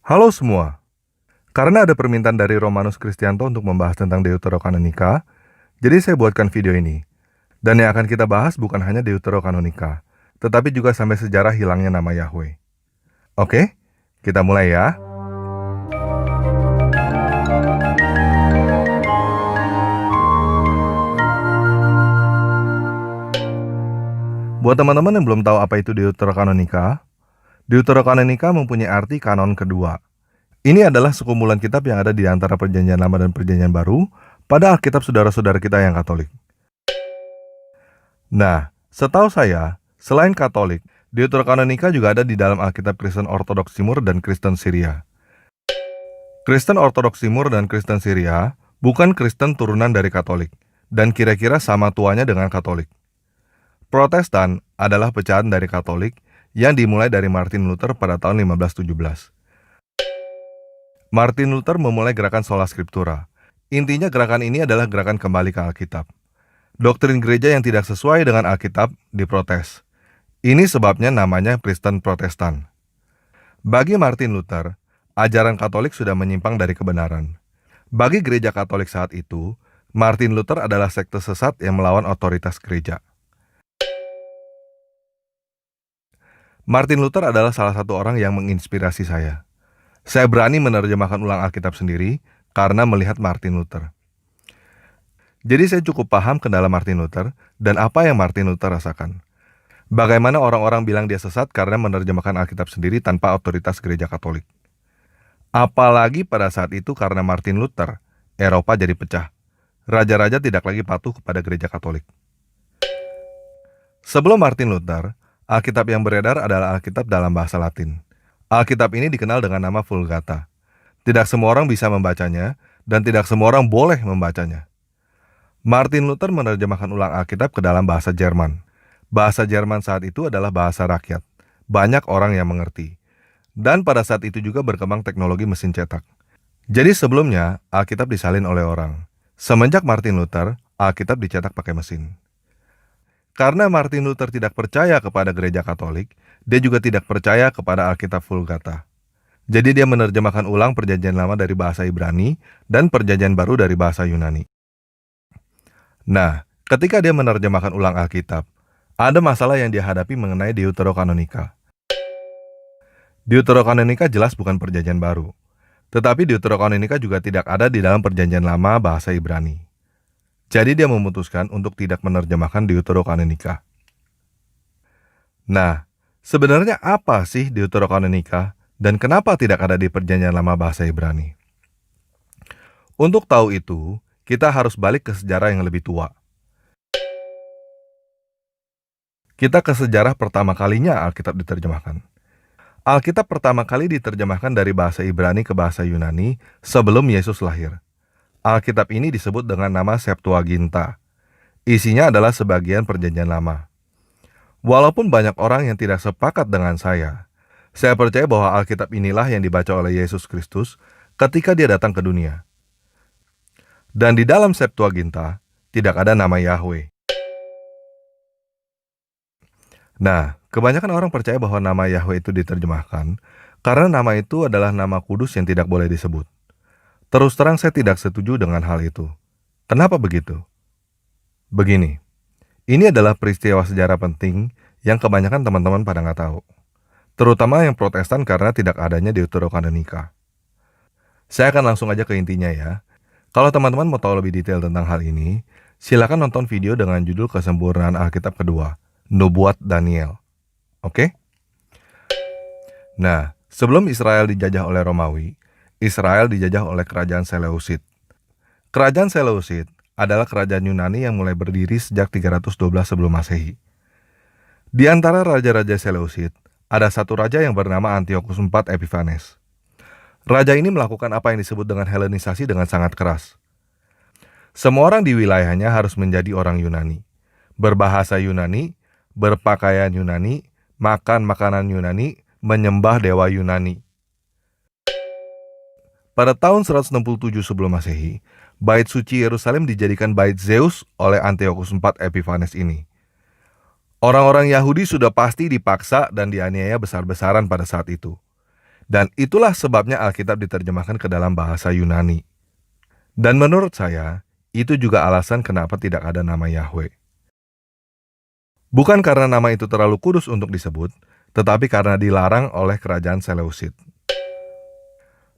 Halo semua, karena ada permintaan dari Romanus Kristianto untuk membahas tentang Deuterokanonika, jadi saya buatkan video ini. Dan yang akan kita bahas bukan hanya Deuterokanonika, tetapi juga sampai sejarah hilangnya nama Yahweh. Oke, kita mulai ya. Buat teman-teman yang belum tahu apa itu Deuterokanonika, Deuterokanonika mempunyai arti kanon kedua. Ini adalah sekumpulan kitab yang ada di antara Perjanjian Lama dan Perjanjian Baru pada Alkitab saudara-saudara kita yang Katolik. Nah, setahu saya, selain Katolik, Deuterokanonika juga ada di dalam Alkitab Kristen Ortodoks Timur dan Kristen Syria. Kristen Ortodoks Timur dan Kristen Syria bukan Kristen turunan dari Katolik, dan kira-kira sama tuanya dengan Katolik. Protestan adalah pecahan dari Katolik yang dimulai dari Martin Luther pada tahun 1517. Martin Luther memulai gerakan Sola Scriptura. Intinya gerakan ini adalah gerakan kembali ke Alkitab. Doktrin gereja yang tidak sesuai dengan Alkitab diprotes. Ini sebabnya namanya Kristen Protestan. Bagi Martin Luther, ajaran Katolik sudah menyimpang dari kebenaran. Bagi gereja Katolik saat itu, Martin Luther adalah sekte sesat yang melawan otoritas gereja. Martin Luther adalah salah satu orang yang menginspirasi saya. Saya berani menerjemahkan ulang Alkitab sendiri karena melihat Martin Luther. Jadi saya cukup paham kendala Martin Luther dan apa yang Martin Luther rasakan. Bagaimana orang-orang bilang dia sesat karena menerjemahkan Alkitab sendiri tanpa otoritas gereja Katolik. Apalagi pada saat itu karena Martin Luther, Eropa jadi pecah. Raja-raja tidak lagi patuh kepada gereja Katolik. Sebelum Martin Luther, Alkitab yang beredar adalah Alkitab dalam bahasa Latin. Alkitab ini dikenal dengan nama Vulgata. Tidak semua orang bisa membacanya, dan tidak semua orang boleh membacanya. Martin Luther menerjemahkan ulang Alkitab ke dalam bahasa Jerman. Bahasa Jerman saat itu adalah bahasa rakyat. Banyak orang yang mengerti. Dan pada saat itu juga berkembang teknologi mesin cetak. Jadi sebelumnya, Alkitab disalin oleh orang. Semenjak Martin Luther, Alkitab dicetak pakai mesin. Karena Martin Luther tidak percaya kepada gereja Katolik, dia juga tidak percaya kepada Alkitab Vulgata. Jadi dia menerjemahkan ulang Perjanjian Lama dari bahasa Ibrani dan Perjanjian Baru dari bahasa Yunani. Nah, ketika dia menerjemahkan ulang Alkitab, ada masalah yang dia hadapi mengenai Deuterokanonika. Deuterokanonika jelas bukan Perjanjian Baru, tetapi Deuterokanonika juga tidak ada di dalam Perjanjian Lama bahasa Ibrani. Jadi dia memutuskan untuk tidak menerjemahkan Deuterokanonika. Nah, sebenarnya apa sih Deuterokanonika dan kenapa tidak ada di Perjanjian Lama bahasa Ibrani? Untuk tahu itu, kita harus balik ke sejarah yang lebih tua. Kita ke sejarah pertama kalinya Alkitab diterjemahkan. Alkitab pertama kali diterjemahkan dari bahasa Ibrani ke bahasa Yunani sebelum Yesus lahir. Alkitab ini disebut dengan nama Septuaginta. Isinya adalah sebagian Perjanjian Lama. Walaupun banyak orang yang tidak sepakat dengan saya percaya bahwa Alkitab inilah yang dibaca oleh Yesus Kristus ketika dia datang ke dunia. Dan di dalam Septuaginta tidak ada nama Yahweh. Nah, kebanyakan orang percaya bahwa nama Yahweh itu diterjemahkan karena nama itu adalah nama kudus yang tidak boleh disebut. Terus terang saya tidak setuju dengan hal itu. Kenapa begitu? Begini, ini adalah peristiwa sejarah penting yang kebanyakan teman-teman pada nggak tahu. Terutama yang Protestan karena tidak adanya Deuterokanonika. Saya akan langsung aja ke intinya ya. Kalau teman-teman mau tahu lebih detail tentang hal ini, silakan nonton video dengan judul Kesempurnaan Alkitab kedua, Nubuat Daniel. Oke? Nah, sebelum Israel dijajah oleh Romawi, Israel dijajah oleh kerajaan Seleucid. Kerajaan Seleucid adalah kerajaan Yunani yang mulai berdiri sejak 312 sebelum Masehi. Di antara raja-raja Seleucid, ada satu raja yang bernama Antiochus IV Epiphanes. Raja ini melakukan apa yang disebut dengan Helenisasi dengan sangat keras. Semua orang di wilayahnya harus menjadi orang Yunani, berbahasa Yunani, berpakaian Yunani, makan makanan Yunani, menyembah dewa Yunani. Pada tahun 167 sebelum Masehi, Bait Suci Yerusalem dijadikan Bait Zeus oleh Antiochus IV Epiphanes ini. Orang-orang Yahudi sudah pasti dipaksa dan dianiaya besar-besaran pada saat itu. Dan itulah sebabnya Alkitab diterjemahkan ke dalam bahasa Yunani. Dan menurut saya, itu juga alasan kenapa tidak ada nama Yahweh. Bukan karena nama itu terlalu kudus untuk disebut, tetapi karena dilarang oleh kerajaan Seleucid.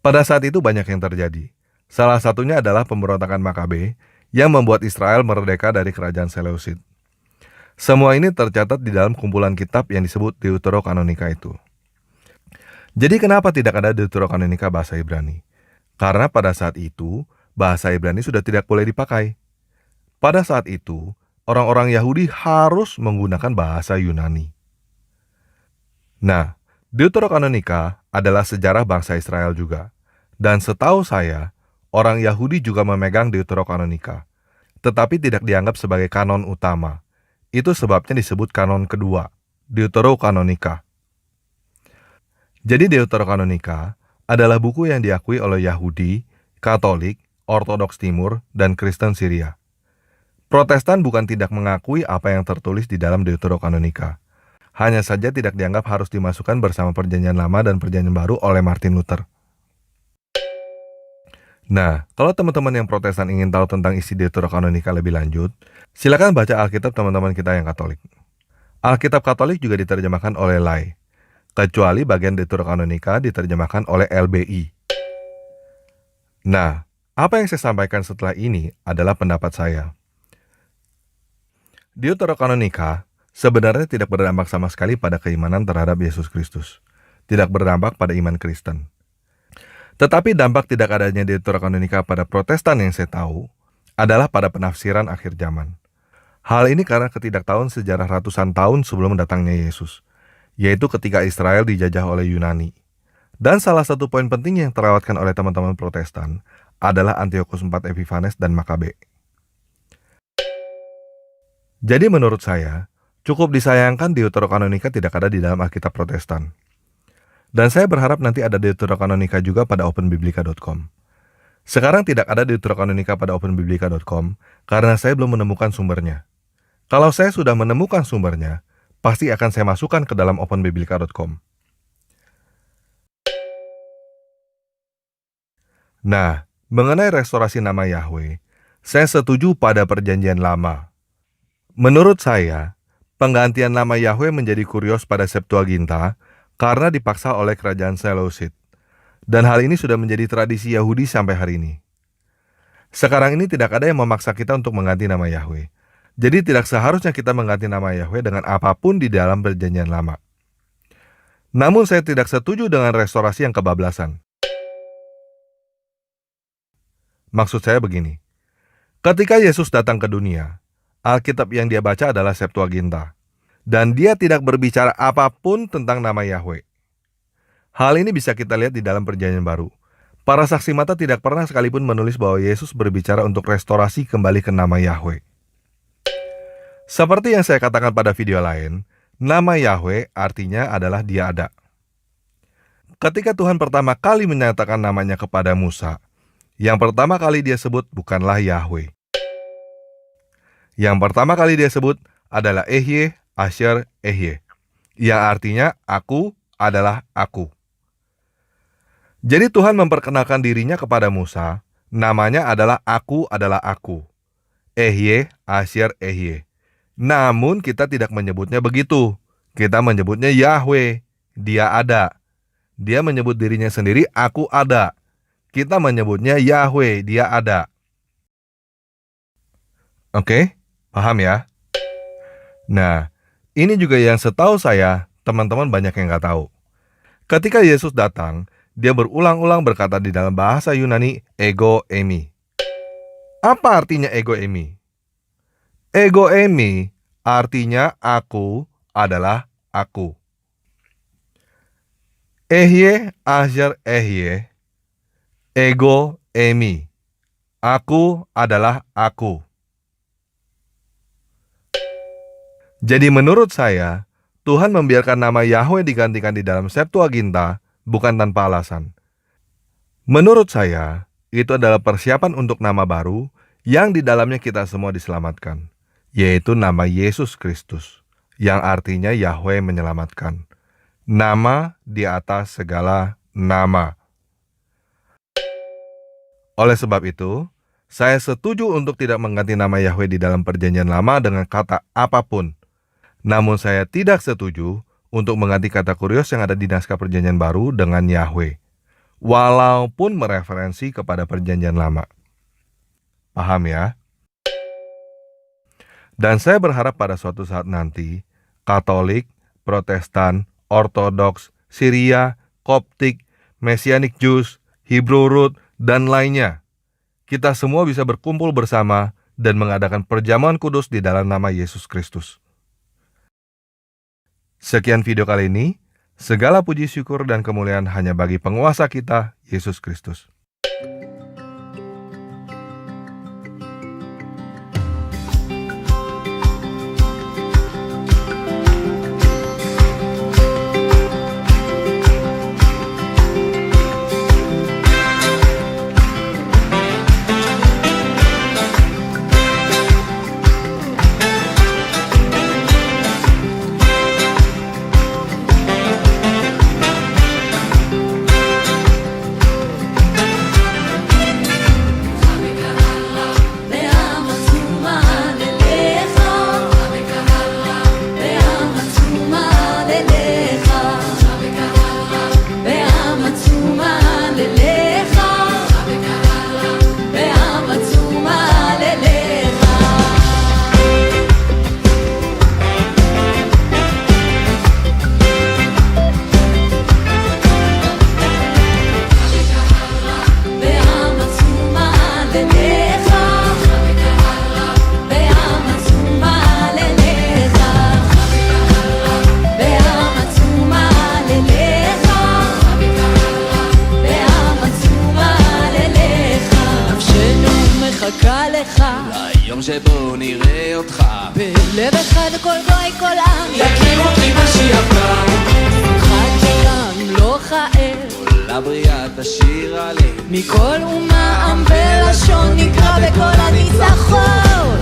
Pada saat itu banyak yang terjadi. Salah satunya adalah pemberontakan Makabe yang membuat Israel merdeka dari kerajaan Seleucid. Semua ini tercatat di dalam kumpulan kitab yang disebut Deuterokanonika itu. Jadi kenapa tidak ada Deuterokanonika bahasa Ibrani? Karena pada saat itu, bahasa Ibrani sudah tidak boleh dipakai. Pada saat itu, orang-orang Yahudi harus menggunakan bahasa Yunani. Nah, Deuterokanonika adalah sejarah bangsa Israel juga. Dan setahu saya, orang Yahudi juga memegang Deuterokanonika, tetapi tidak dianggap sebagai kanon utama. Itu sebabnya disebut kanon kedua, Deuterokanonika. Jadi Deuterokanonika adalah buku yang diakui oleh Yahudi, Katolik, Ortodoks Timur, dan Kristen Syria. Protestan bukan tidak mengakui apa yang tertulis di dalam Deuterokanonika. Hanya saja tidak dianggap harus dimasukkan bersama Perjanjian Lama dan Perjanjian Baru oleh Martin Luther. Nah, kalau teman-teman yang Protestan ingin tahu tentang isi Deuterokanonika lebih lanjut, silakan baca Alkitab teman-teman kita yang Katolik. Alkitab Katolik juga diterjemahkan oleh Lai, kecuali bagian Deuterokanonika diterjemahkan oleh LBI. Nah, apa yang saya sampaikan setelah ini adalah pendapat saya. Deuterokanonika sebenarnya tidak berdampak sama sekali pada keimanan terhadap Yesus Kristus. Tidak berdampak pada iman Kristen. Tetapi dampak tidak adanya Deuterokanonika pada Protestan yang saya tahu adalah pada penafsiran akhir zaman. Hal ini karena ketidaktahuan sejarah ratusan tahun sebelum datangnya Yesus, yaitu ketika Israel dijajah oleh Yunani. Dan salah satu poin penting yang terlewatkan oleh teman-teman Protestan adalah Antiochus IV Epiphanes dan Makabe. Jadi menurut saya, cukup disayangkan Deuterokanonika tidak ada di dalam Alkitab Protestan. Dan saya berharap nanti ada Deuterokanonika juga pada openbiblika.com. Sekarang tidak ada Deuterokanonika pada openbiblika.com karena saya belum menemukan sumbernya. Kalau saya sudah menemukan sumbernya, pasti akan saya masukkan ke dalam openbiblika.com. Nah, mengenai restorasi nama Yahweh, saya setuju pada Perjanjian Lama. Menurut saya, penggantian nama Yahweh menjadi kurios pada Septuaginta karena dipaksa oleh kerajaan Seleucid. Dan hal ini sudah menjadi tradisi Yahudi sampai hari ini. Sekarang ini tidak ada yang memaksa kita untuk mengganti nama Yahweh. Jadi tidak seharusnya kita mengganti nama Yahweh dengan apapun di dalam Perjanjian Lama. Namun saya tidak setuju dengan restorasi yang kebablasan. Maksud saya begini. Ketika Yesus datang ke dunia, Alkitab yang dia baca adalah Septuaginta. Dan dia tidak berbicara apapun tentang nama Yahweh. Hal ini bisa kita lihat di dalam Perjanjian Baru. Para saksi mata tidak pernah sekalipun menulis bahwa Yesus berbicara untuk restorasi kembali ke nama Yahweh. Seperti yang saya katakan pada video lain, nama Yahweh artinya adalah Dia ada. Ketika Tuhan pertama kali menyatakan namanya kepada Musa, yang pertama kali dia sebut bukanlah Yahweh. Yang pertama kali dia sebut adalah Ehye, Asher, Ehye, yang artinya aku adalah aku. Jadi Tuhan memperkenalkan dirinya kepada Musa, namanya adalah aku adalah aku. Ehye, Asher, Ehye. Namun kita tidak menyebutnya begitu. Kita menyebutnya Yahweh, Dia ada. Dia menyebut dirinya sendiri, aku ada. Kita menyebutnya Yahweh, Dia ada. Oke, paham ya? Nah, ini juga yang setahu saya, teman-teman banyak yang nggak tahu. Ketika Yesus datang, dia berulang-ulang berkata di dalam bahasa Yunani, ego eimi. Apa artinya ego eimi? Ego eimi artinya aku adalah aku. Ehye, Asher, Ehye. Ego eimi. Aku adalah aku. Jadi menurut saya, Tuhan membiarkan nama Yahweh digantikan di dalam Septuaginta bukan tanpa alasan. Menurut saya, itu adalah persiapan untuk nama baru yang di dalamnya kita semua diselamatkan, yaitu nama Yesus Kristus, yang artinya Yahweh menyelamatkan. Nama di atas segala nama. Oleh sebab itu, saya setuju untuk tidak mengganti nama Yahweh di dalam Perjanjian Lama dengan kata apapun. Namun saya tidak setuju untuk mengganti kata kurios yang ada di naskah Perjanjian Baru dengan Yahweh, walaupun mereferensi kepada Perjanjian Lama. Paham ya? Dan saya berharap pada suatu saat nanti, Katolik, Protestan, Ortodoks, Syria, Koptik, Messianic Jews, Hebrew Root, dan lainnya, kita semua bisa berkumpul bersama dan mengadakan perjamuan kudus di dalam nama Yesus Kristus. Sekian video kali ini. Segala puji syukur dan kemuliaan hanya bagi penguasa kita, Yesus Kristus. ליום שבו נראה אותך בלב אחד כל גוי כל עם יכיר אותי משיח בא חג שגם לא כאב כל הבריאה תשיר עליהם מכל אומה עם ולשון נקרא בכל הניצחון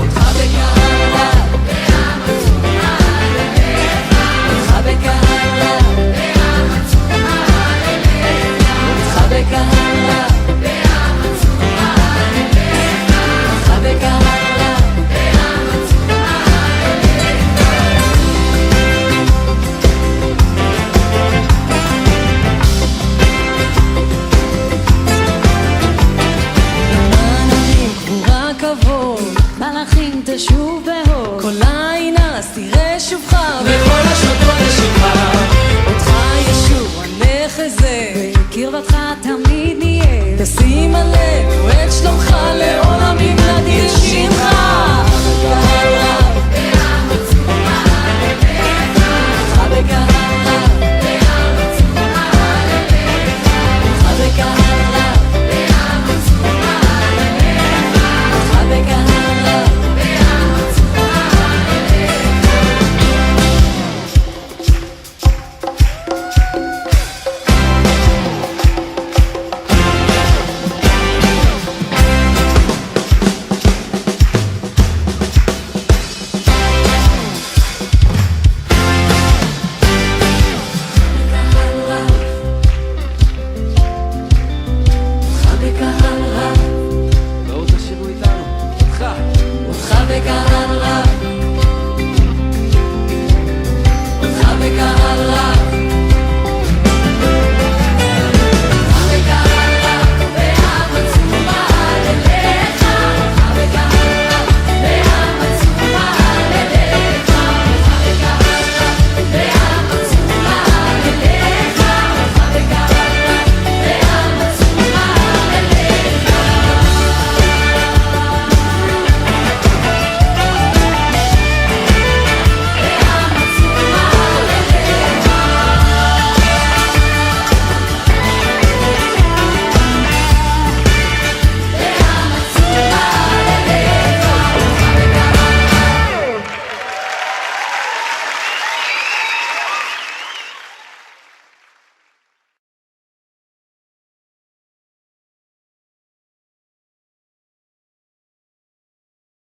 אותך בקהלה בעם עצומה ללך אותך בקהלה בעם עצומה ללך אותך בקהלה בעם עצומה ללך אותך בקהלה מלאכים תשוב בהוד כל עין ארץ תראה שובך